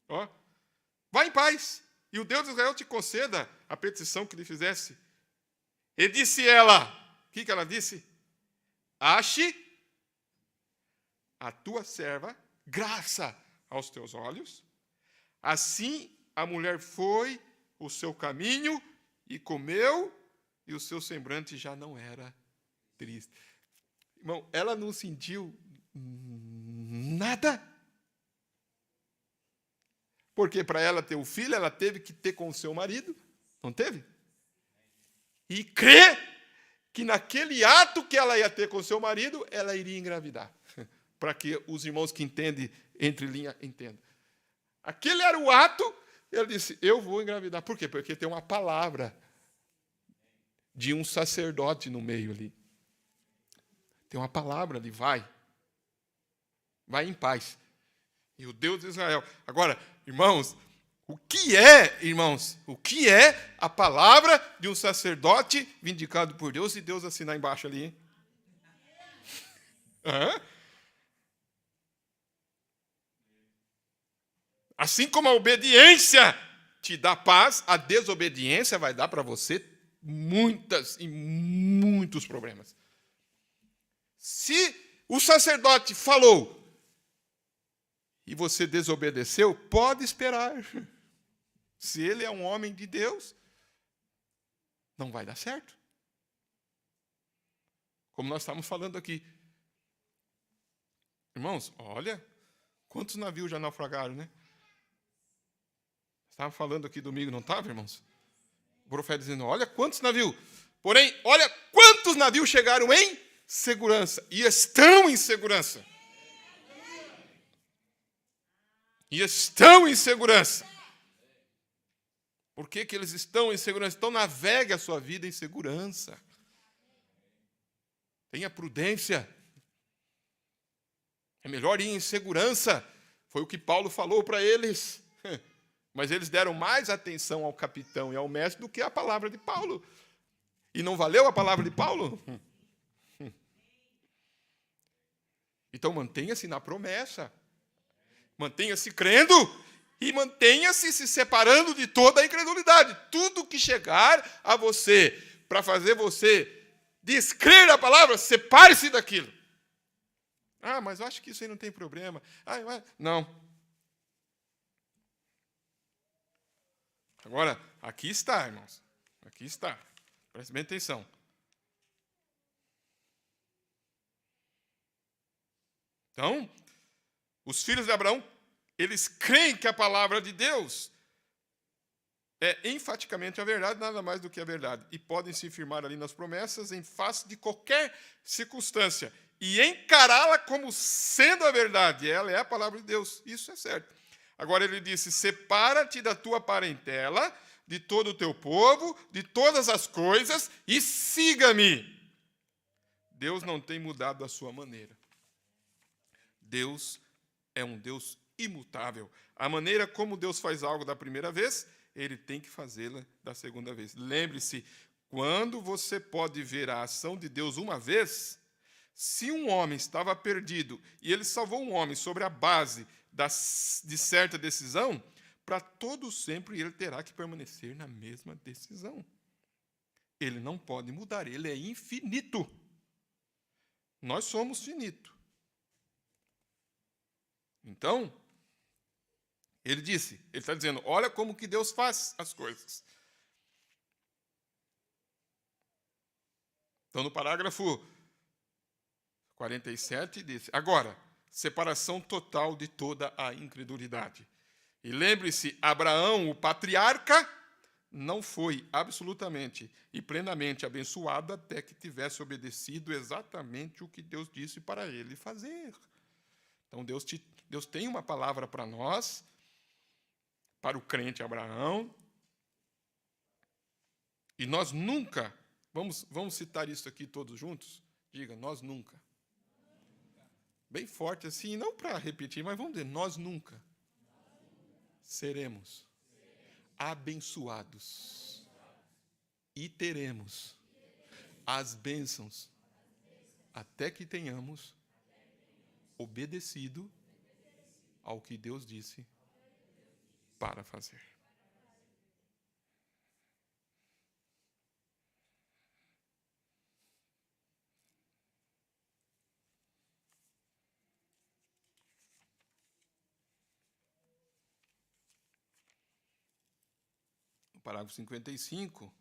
Ó, vai em paz. E o Deus de Israel te conceda a petição que lhe fizesse. E disse ela, o que ela disse? Ache a tua serva graça aos teus olhos. Assim a mulher foi o seu caminho e comeu, e o seu semblante já não era triste. Irmão, ela não sentiu nada. Porque para ela ter o filho, ela teve que ter com o seu marido. Não teve? E crer que naquele ato que ela ia ter com o seu marido, ela iria engravidar. Para que os irmãos que entendem entre linhas entendam. Aquele era o ato, ele disse, eu vou engravidar. Por quê? Porque tem uma palavra de um sacerdote no meio ali. Tem uma palavra ali, vai em paz. E o Deus de Israel. Agora, irmãos, o que é a palavra de um sacerdote vindicado por Deus e Deus assinar embaixo ali, hein? Assim como a obediência te dá paz, a desobediência vai dar para você muitos problemas. Se o sacerdote falou e você desobedeceu, pode esperar. Se ele é um homem de Deus, não vai dar certo. Como nós estamos falando aqui. Irmãos, olha, quantos navios já naufragaram, né? Estava falando aqui domingo, não estava, irmãos? O profeta dizendo, olha quantos navios. Porém, olha quantos navios chegaram em segurança. E estão em segurança. E estão em segurança. Por que eles estão em segurança? Então navegue a sua vida em segurança. Tenha prudência. É melhor ir em segurança. Foi o que Paulo falou para eles. Mas eles deram mais atenção ao capitão e ao mestre do que a palavra de Paulo. E não valeu a palavra de Paulo? Então mantenha-se na promessa. Mantenha-se crendo e mantenha-se se separando de toda a incredulidade. Tudo que chegar a você para fazer você descrer a palavra, separe-se daquilo. Ah, mas eu acho que isso aí não tem problema. Não. Agora, aqui está, irmãos. Aqui está. Preste bem atenção. Então, os filhos de Abraão, eles creem que a palavra de Deus é enfaticamente a verdade, nada mais do que a verdade. E podem se firmar ali nas promessas em face de qualquer circunstância. E encará-la como sendo a verdade. Ela é a palavra de Deus. Isso é certo. Agora ele disse, separa-te da tua parentela, de todo o teu povo, de todas as coisas, e siga-me. Deus não tem mudado a sua maneira. Deus é um Deus imutável. A maneira como Deus faz algo da primeira vez, ele tem que fazê-la da segunda vez. Lembre-se, quando você pode ver a ação de Deus uma vez, se um homem estava perdido e ele salvou um homem sobre a base de certa decisão, para todo sempre ele terá que permanecer na mesma decisão. Ele não pode mudar, ele é infinito. Nós somos finitos. Então, ele está dizendo, olha como que Deus faz as coisas. Então, no parágrafo 47, disse, agora, separação total de toda a incredulidade. E lembre-se, Abraão, o patriarca, não foi absolutamente e plenamente abençoado até que tivesse obedecido exatamente o que Deus disse para ele fazer. Então, Deus tem uma palavra para nós, para o crente Abraão, e nós nunca, vamos citar isso aqui todos juntos? Diga, nós nunca. Bem forte assim, não para repetir, mas vamos dizer, nós nunca seremos abençoados e teremos as bênçãos até que tenhamos obedecido ao que Deus disse para fazer. No parágrafo 55,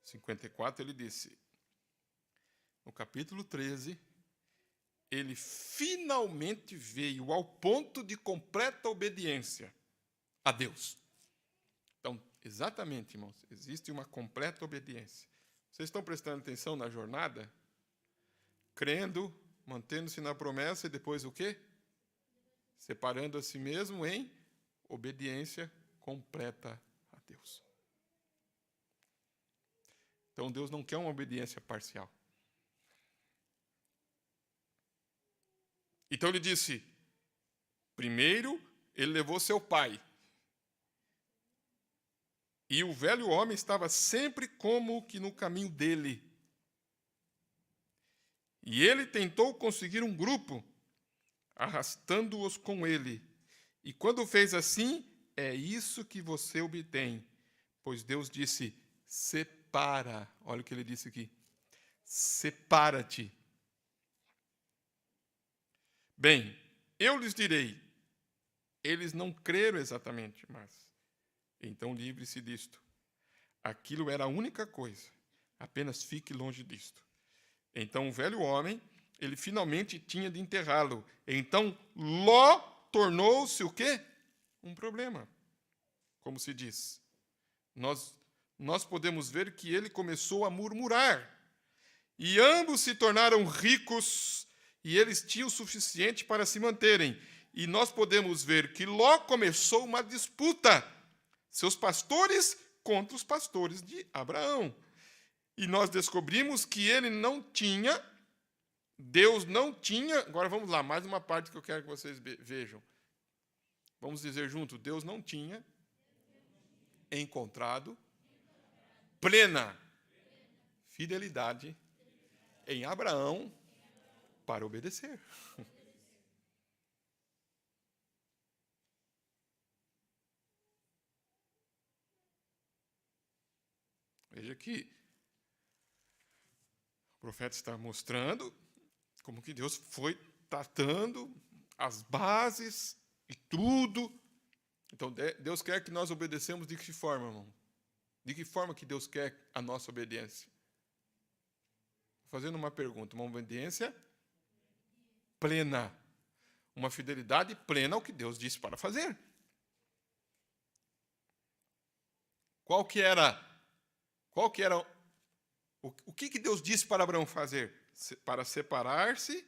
54, ele disse, no capítulo 13, ele finalmente veio ao ponto de completa obediência a Deus. Então, exatamente, irmãos, existe uma completa obediência. Vocês estão prestando atenção na jornada? Crendo, mantendo-se na promessa e depois o quê? Separando a si mesmo em obediência completa a Deus. Então, Deus não quer uma obediência parcial. Então, ele disse, primeiro, ele levou seu pai. E o velho homem estava sempre como que no caminho dele. E ele tentou conseguir um grupo, arrastando-os com ele. E quando fez assim, é isso que você obtém. Pois Deus disse, separa. Olha o que ele disse aqui. Separa-te. Bem, eu lhes direi, eles não creram exatamente, mas então livre-se disto. Aquilo era a única coisa, apenas fique longe disto. Então o velho homem, ele finalmente tinha de enterrá-lo. Então Ló tornou-se o quê? Um problema, como se diz. Nós podemos ver que ele começou a murmurar. E ambos se tornaram ricos e eles tinham o suficiente para se manterem. E nós podemos ver que logo começou uma disputa, seus pastores contra os pastores de Abraão. E nós descobrimos que Deus não tinha, agora vamos lá, mais uma parte que eu quero que vocês vejam. Vamos dizer junto, Deus não tinha encontrado plena fidelidade em Abraão para obedecer. Veja que o profeta está mostrando como que Deus foi tratando as bases e tudo. Então, Deus quer que nós obedecemos de que forma, irmão? De que forma que Deus quer a nossa obediência? Fazendo uma pergunta, uma obediência plena. Uma fidelidade plena ao que Deus disse para fazer. O que Deus disse para Abraão fazer? Para separar-se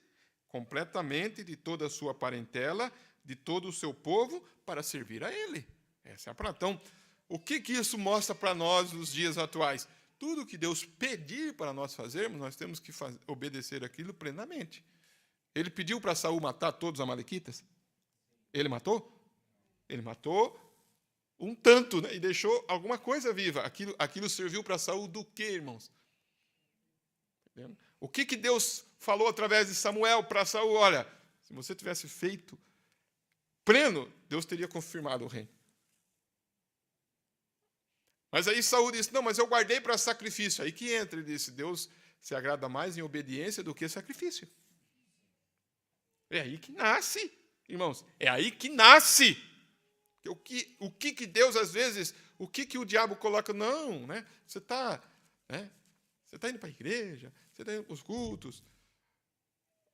completamente de toda a sua parentela, de todo o seu povo, para servir a Ele. Essa é a palavra. Então, o que isso mostra para nós nos dias atuais? Tudo que Deus pedir para nós fazermos, nós temos que obedecer aquilo plenamente. Ele pediu para Saul matar todos os amalequitas? Ele matou? Ele matou um tanto, né? E deixou alguma coisa viva. Aquilo serviu para Saul do quê, irmãos? Entendeu? O que Deus falou através de Samuel para Saul? Olha, se você tivesse feito pleno, Deus teria confirmado o reino. Mas aí Saul disse, não, mas eu guardei para sacrifício. Aí que entra, ele disse, Deus se agrada mais em obediência do que sacrifício. É aí que nasce, irmãos, é aí que nasce. O que Deus, às vezes, o que o diabo coloca? Não, né? Você está indo para a igreja, você está indo para os cultos.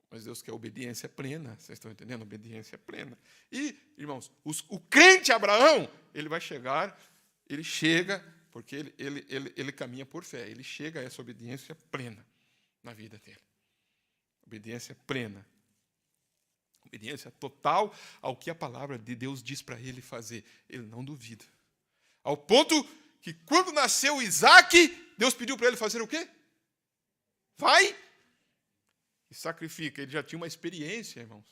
Mas Deus quer obediência plena, vocês estão entendendo? Obediência plena. E, irmãos, o crente Abraão, ele vai chegar, ele chega, porque ele caminha por fé, ele chega a essa obediência plena na vida dele. Obediência plena. Obediência total ao que a palavra de Deus diz para ele fazer. Ele não duvida. Ao ponto que quando nasceu Isaac, Deus pediu para ele fazer o quê? Vai e sacrifica. Ele já tinha uma experiência, irmãos.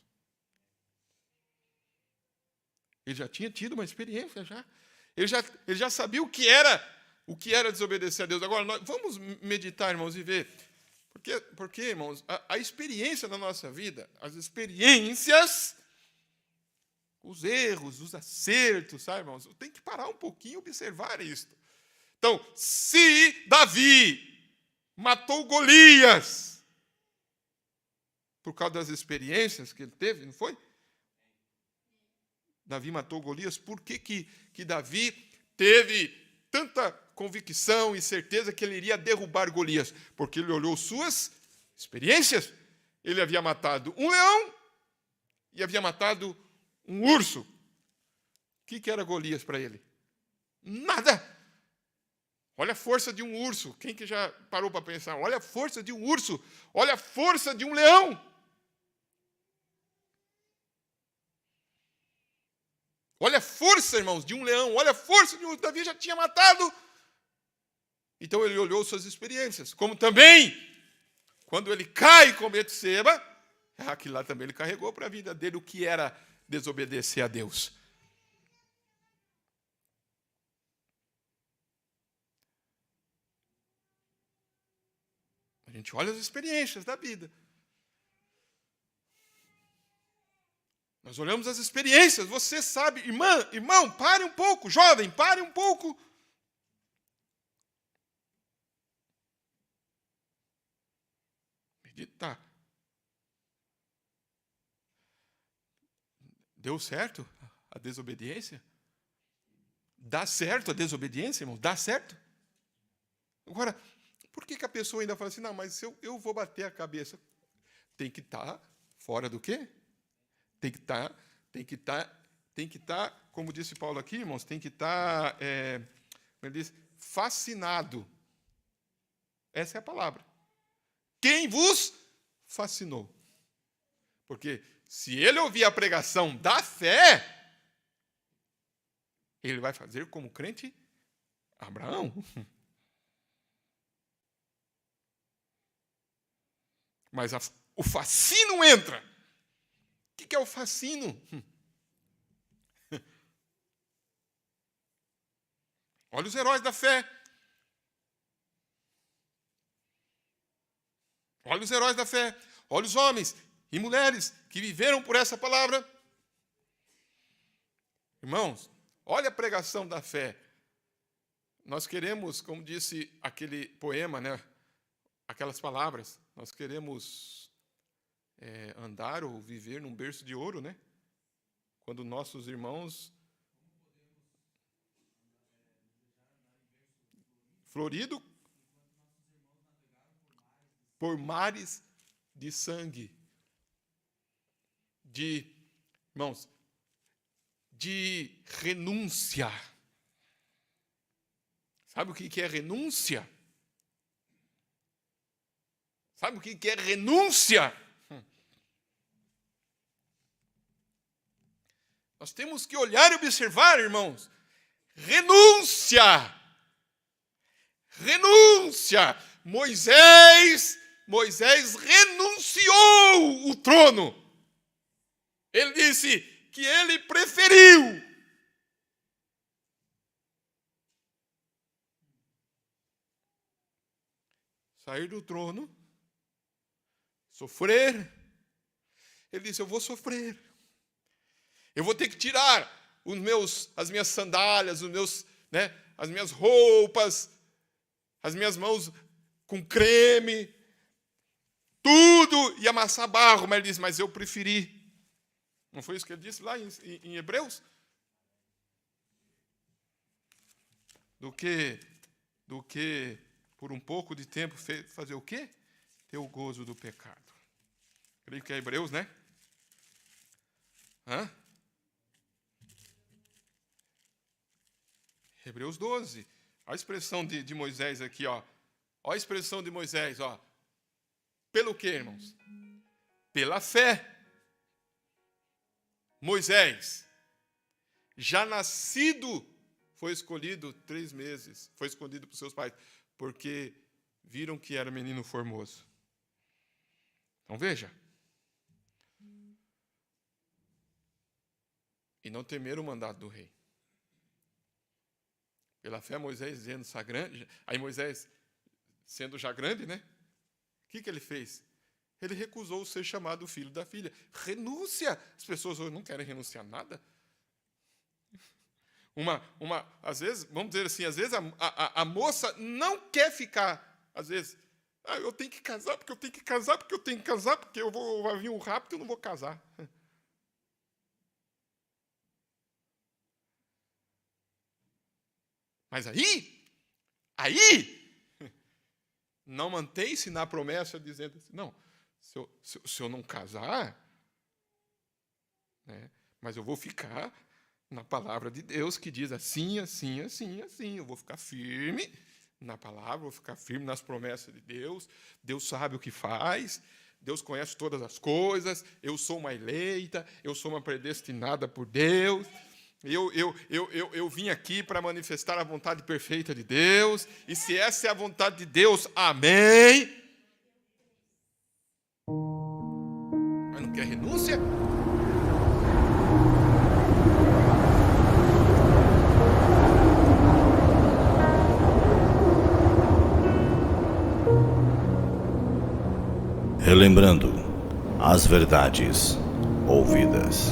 Ele já tinha tido uma experiência já. Ele já sabia o que era desobedecer a Deus. Agora, nós vamos meditar, irmãos, e ver. Porque, irmãos, a experiência da nossa vida, as experiências, os erros, os acertos, sabe, irmãos? Tem que parar um pouquinho e observar isso. Então, se Davi matou Golias por causa das experiências que ele teve, não foi? Davi matou Golias, por que Davi teve tanta convicção e certeza que ele iria derrubar Golias? Porque ele olhou suas experiências. Ele havia matado um leão e havia matado um urso. O que era Golias para ele? Nada. Olha a força de um urso. Quem que já parou para pensar? Olha a força de um urso. Olha a força de um leão. Olha a força, irmãos, de um leão. Olha a força de um urso. Davi já tinha matado. Então ele olhou suas experiências. Como também, quando ele cai com Betseba, aquilo lá também ele carregou para a vida dele o que era desobedecer a Deus. A gente olha as experiências da vida. Nós olhamos as experiências. Você sabe, irmão, pare um pouco. Jovem, pare um pouco. Meditar. Deu certo a desobediência? Dá certo a desobediência, irmão? Dá certo? Agora, por que a pessoa ainda fala assim, não, mas eu vou bater a cabeça? Tem que estar fora do quê? Tem que estar, como disse Paulo aqui, irmãos, tem que estar, ele diz, fascinado. Essa é a palavra. Quem vos fascinou? Porque se ele ouvir a pregação da fé, ele vai fazer como crente Abraão. Mas o fascínio entra. O que é o fascínio? Olha os heróis da fé. Olha os heróis da fé. Olha os homens e mulheres que viveram por essa palavra. Irmãos, olha a pregação da fé. Nós queremos, como disse aquele poema, né? Aquelas palavras, nós queremos andar ou viver num berço de ouro, né? Quando nossos irmãos florido por mares de sangue, irmãos, de renúncia. Sabe o que é renúncia? Sabe o que é renúncia? Nós temos que olhar e observar, irmãos. Renúncia! Renúncia! Moisés renunciou o trono. Ele disse que ele preferiu sair do trono, sofrer. Ele disse: eu vou sofrer. Eu vou ter que tirar as minhas sandálias, as minhas roupas, as minhas mãos com creme, tudo, e amassar barro. Mas ele disse: mas eu preferi. Não foi isso que ele disse lá em Hebreus? Do que por um pouco de tempo fazer o quê? Ter o gozo do pecado. Creio que é Hebreus, né? Hebreus 12. Olha a expressão de Moisés aqui, ó. Olha a expressão de Moisés, ó. Pelo quê, irmãos? Pela fé. Moisés, já nascido, foi escolhido 3 meses. Foi escondido por seus pais, porque viram que era menino formoso. Então veja. E não temeram o mandado do rei. Pela fé, Moisés sendo já grande, aí Moisés, sendo já grande, né? O que ele fez? Ele recusou ser chamado filho da filha. Renúncia! As pessoas hoje não querem renunciar a nada. Às vezes, vamos dizer assim, às vezes a moça não quer ficar, às vezes, eu tenho que casar, porque eu tenho que casar, porque eu tenho que casar, porque vai vir um rápido, eu não vou casar. Mas aí, não mantém-se na promessa dizendo assim, não, se eu não casar, né, mas eu vou ficar na palavra de Deus que diz assim, assim, assim, assim. Eu vou ficar firme na palavra, vou ficar firme nas promessas de Deus. Deus sabe o que faz, Deus conhece todas as coisas, eu sou uma eleita, eu sou uma predestinada por Deus. Eu vim aqui para manifestar a vontade perfeita de Deus, e se essa é a vontade de Deus, amém. Mas não quer renúncia? Relembrando as verdades ouvidas.